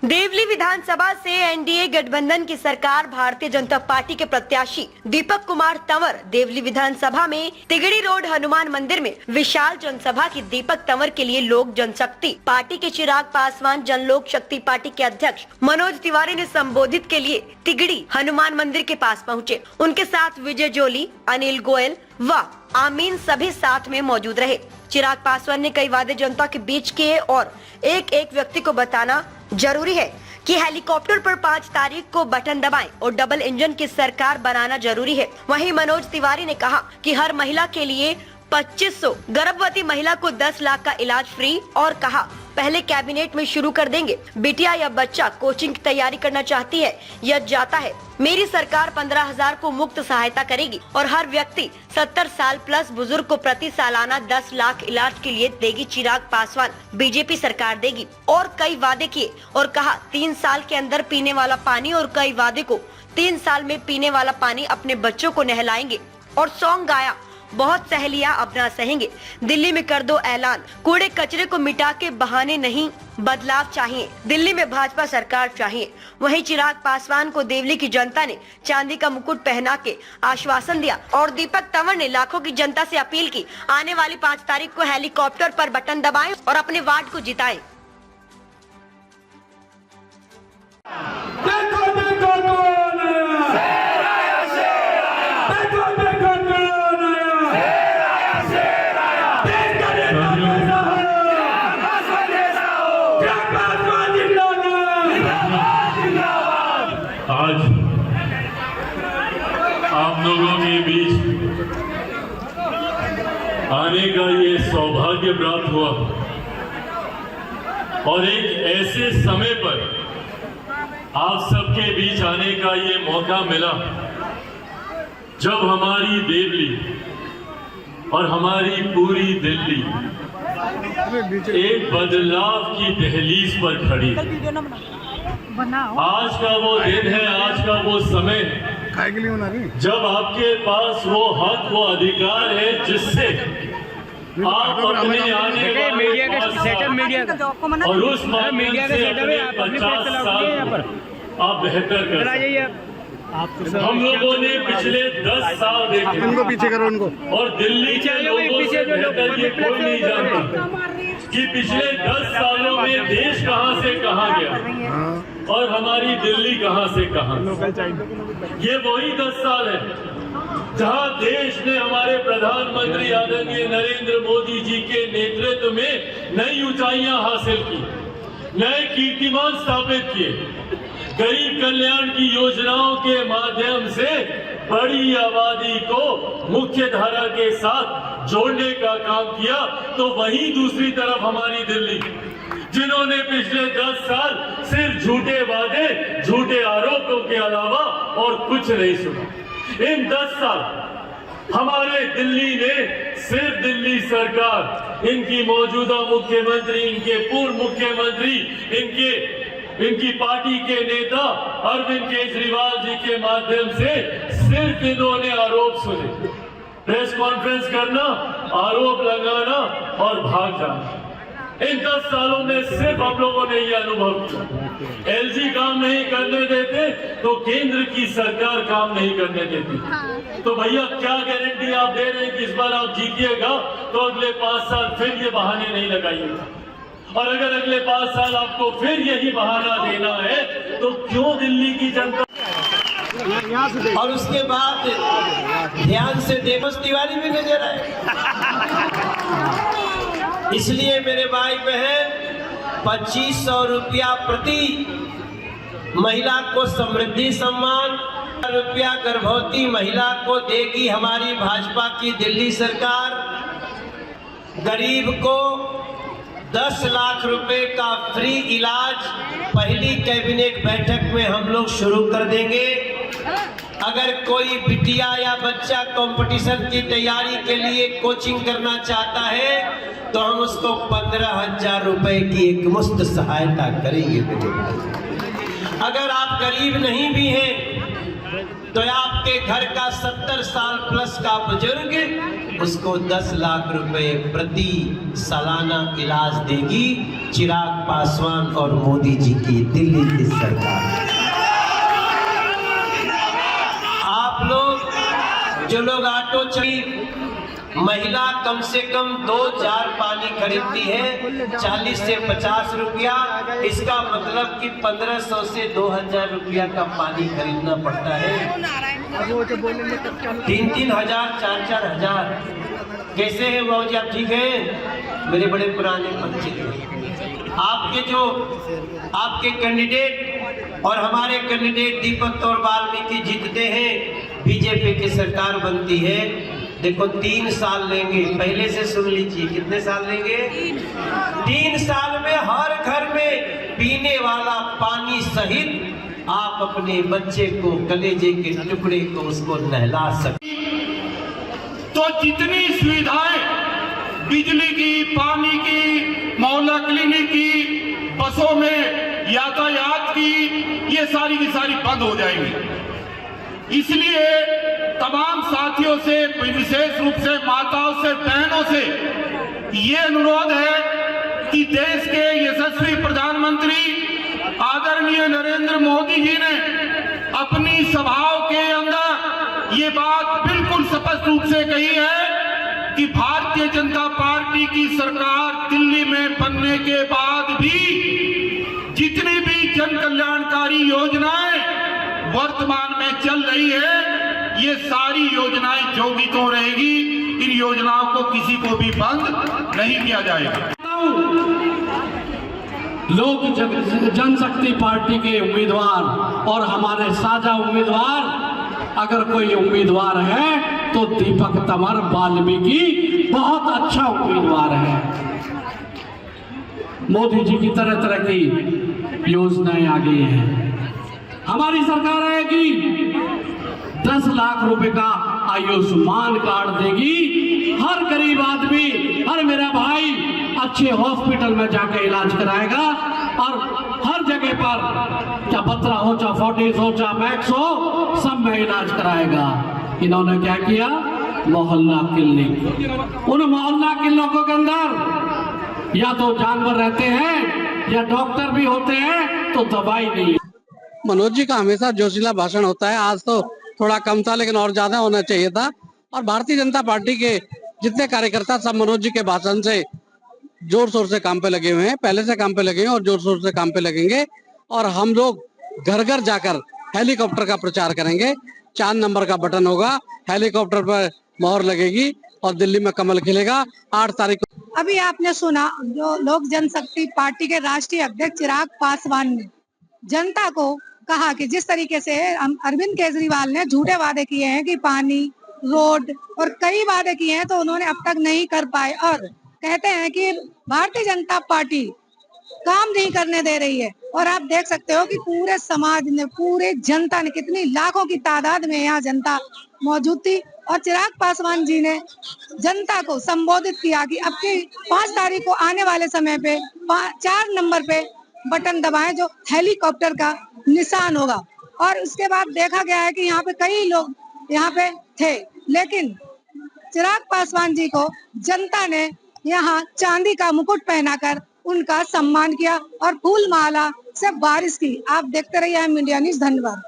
देवली विधानसभा से एनडीए गठबंधन की सरकार भारतीय जनता पार्टी के प्रत्याशी दीपक कुमार तंवर देवली विधानसभा में तिगड़ी रोड हनुमान मंदिर में विशाल जनसभा की। दीपक तंवर के लिए लोक जनशक्ति पार्टी के चिराग पासवान, जन लोक शक्ति पार्टी के अध्यक्ष मनोज तिवारी ने संबोधित के लिए तिगड़ी हनुमान मंदिर के पास पहुँचे। उनके साथ विजय जोली, अनिल गोयल व आमीन सभी साथ में मौजूद रहे। चिराग पासवान ने कई वादे जनता के बीच किए और एक एक व्यक्ति को बताना जरूरी है कि हेलीकॉप्टर पर 5 तारीख को बटन दबाएं और डबल इंजन की सरकार बनाना जरूरी है। वहीं मनोज तिवारी ने कहा कि हर महिला के लिए 2500, गर्भवती महिला को 10 लाख का इलाज फ्री और कहा पहले कैबिनेट में शुरू कर देंगे। बिटिया या बच्चा कोचिंग की तैयारी करना चाहती है या जाता है, मेरी सरकार 15,000 को मुफ्त सहायता करेगी और हर व्यक्ति 70 साल प्लस बुजुर्ग को प्रति सालाना 10 लाख इलाज के लिए देगी। चिराग पासवान बीजेपी सरकार देगी और कई वादे किए और कहा 3 साल के अंदर पीने वाला पानी और कई वादे को 3 साल में पीने वाला पानी अपने बच्चों को नहलाएंगे और सॉन्ग गाया बहुत सहेलियां अब ना सहेंगे। दिल्ली में कर दो ऐलान, कूड़े कचरे को मिटा के बहाने नहीं, बदलाव चाहिए। दिल्ली में भाजपा सरकार चाहिए। वहीं चिराग पासवान को देवली की जनता ने चांदी का मुकुट पहना के आश्वासन दिया और दीपक तंवर ने लाखों की जनता से अपील की, आने वाली 5 तारीख को हेलीकॉप्टर पर बटन दबाएं और अपने वार्ड को जिताएं। आज आप लोगों के बीच आने का ये सौभाग्य प्राप्त हुआ और एक ऐसे समय पर आप सबके बीच आने का ये मौका मिला जब हमारी देवली और हमारी पूरी दिल्ली एक बदलाव की दहलीज पर खड़ी। आज का वो दिन है, आज का वो समय जब आपके पास वो हक, वो अधिकार है जिससे आप अपने आने और उस माध्यम से अपने 50 साल आप बेहतर कर सकते। हम लोगों ने पिछले 10 साल देखे, उनको पीछे करो उनको, और दिल्ली के लोगों से बेहतर ये कोई नहीं जानता कि पिछले 10 सालों में देश कहां से कहां गया और हमारी दिल्ली कहां से कहां। ये वही 10 साल है जहां देश ने हमारे प्रधानमंत्री आदरणीय नरेंद्र मोदी जी के नेतृत्व में नई ऊंचाइयां हासिल की, नए कीर्तिमान स्थापित किए, गरीब कल्याण की योजनाओं के माध्यम से बड़ी आबादी को मुख्य धारा के साथ जोड़ने का काम किया। तो वहीं दूसरी तरफ हमारी दिल्ली, जिन्होंने पिछले 10 साल सिर्फ झूठे वादे, झूठे आरोपों के अलावा और कुछ नहीं सुना। इन 10 साल हमारे दिल्ली ने सिर्फ दिल्ली सरकार, इनकी मौजूदा मुख्यमंत्री, इनके पूर्व मुख्यमंत्री, इनकी पार्टी के नेता अरविंद केजरीवाल जी के माध्यम से सिर्फ इन्होंने आरोप सुने, प्रेस कॉन्फ्रेंस करना, आरोप लगाना और भाग जाना। इन 10 सालों में सिर्फ हम लोगों ने ये अनुभव किया, एलजी काम नहीं करने देते तो केंद्र की सरकार काम नहीं करने देती। तो भैया क्या गारंटी आप दे रहे हैं कि इस बार आप जीतिएगा तो अगले 5 साल फिर ये बहाने नहीं लगाइएगा, और अगर अगले 5 साल आपको फिर यही बहाना देना है तो क्यों दिल्ली की जनता। और उसके बाद ध्यान से देखो, तिवारी भी नजर आए। इसलिए मेरे भाई बहन 2500 रुपया प्रति महिला को समृद्धि सम्मान, रुपया गर्भवती महिला को देगी हमारी भाजपा की दिल्ली सरकार। गरीब को 10 लाख रुपए का फ्री इलाज पहली कैबिनेट बैठक में हम लोग शुरू कर देंगे। अगर कोई बिटिया या बच्चा कंपटीशन की तैयारी के लिए कोचिंग करना चाहता है तो हम उसको 15,000 रुपए की एक मुफ्त सहायता करेंगे। अगर आप गरीब नहीं भी हैं तो आपके घर का 70 साल प्लस का बुजुर्ग उसको 10 लाख रुपए प्रति सालाना इलाज देगी चिराग पासवान और मोदी जी की दिल्ली की सरकार। आप लोग जो लोग ऑटो चली, महिला कम से कम 2 जार पानी खरीदती है 40 से 50 रुपया, इसका मतलब कि 1500 से 2000 रुपया का पानी खरीदना पड़ता है। 3-3 हजार 4-4 हजार। कैसे है बाबू जी, आप ठीक हैं? मेरे बड़े पुराने परिचित आपके कैंडिडेट और हमारे कैंडिडेट दीपक और वाल्मीकि जीतते हैं, बीजेपी की सरकार बनती है। देखो 3 साल लेंगे, पहले से सुन लीजिए, कितने साल लेंगे? 3 साल में हर घर में पीने वाला पानी सहित आप अपने बच्चे को, कलेजे के टुकड़े को, उसको नहला सकते। तो जितनी सुविधाएं बिजली की, पानी की, मोहल्ला क्लिनिक की, बसों में यातायात की, ये सारी की सारी बंद हो जाएंगी। इसलिए तमाम साथियों से, विशेष रूप से माताओं से, बहनों से ये अनुरोध है कि देश के यशस्वी प्रधानमंत्री आदरणीय नरेंद्र मोदी जी ने अपनी सभाओं के अंदर ये बात बिल्कुल स्पष्ट रूप से कही है कि भारतीय जनता पार्टी की सरकार दिल्ली में बनने के बाद भी जितनी भी जन कल्याणकारी योजनाएं वर्तमान में चल रही है, ये सारी योजनाएं जोगी तो रहेगी, इन योजनाओं को किसी को भी बंद नहीं किया जाएगा। लोक जनशक्ति पार्टी के उम्मीदवार और हमारे साझा उम्मीदवार, अगर कोई उम्मीदवार है तो दीपक तंवर वाल्मीकि बहुत अच्छा उम्मीदवार है। मोदी जी की तरह तरह की योजनाएं आ गई हैं। हमारी सरकार आएगी 10 लाख रुपए का आयुष्मान कार्ड देगी, हर गरीब आदमी, हर मेरा भाई अच्छे हॉस्पिटल में जाके इलाज कराएगा और हर जगह पर, चाहे बत्रा हो, चाहे फोर्टिस हो, चाहे मैक्स हो, सब में इलाज कराएगा। इन्होंने क्या किया? मोहल्ला क्लिनिक। उन मोहल्ला क्लिनिकों के अंदर या तो जानवर रहते हैं या डॉक्टर भी होते हैं, तो दवाई नहीं। मनोज जी का हमेशा जोशीला भाषण होता है, आज तो थोड़ा कम था लेकिन और ज्यादा होना चाहिए था। और भारतीय जनता पार्टी के जितने कार्यकर्ता सब मनोज जी के भाषण से जोर शोर से काम पे लगे हुए हैं, पहले से काम पे लगे हैं और जोर शोर से काम पे लगेंगे। और हम लोग घर घर जाकर हेलीकॉप्टर का प्रचार करेंगे। 4 नंबर का बटन होगा, हेलीकॉप्टर पर मोहर लगेगी और दिल्ली में कमल खिलेगा 8 तारीख को। अभी आपने सुना जो लोक जनशक्ति पार्टी के राष्ट्रीय अध्यक्ष चिराग पासवान ने जनता को कहा कि जिस तरीके से अरविंद केजरीवाल ने झूठे वादे किए हैं कि पानी, रोड और कई वादे किए हैं तो उन्होंने अब तक नहीं कर पाए, और कहते हैं कि भारतीय जनता पार्टी काम नहीं करने दे रही है। और आप देख सकते हो कि पूरे समाज ने, पूरे जनता ने, कितनी लाखों की तादाद में यहाँ जनता मौजूद थी और चिराग पासवान जी ने जनता को संबोधित किया कि अब की 5 तारीख को आने वाले समय पे 4 नंबर पे बटन दबाएं जो हेलीकॉप्टर का निशान होगा। और उसके बाद देखा गया है कि यहाँ पे कई लोग यहाँ पे थे, लेकिन चिराग पासवान जी को जनता ने यहाँ चांदी का मुकुट पहनाकर उनका सम्मान किया और फूल माला से बारिश की। आप देखते रहिए इंडिया न्यूज़। धन्यवाद।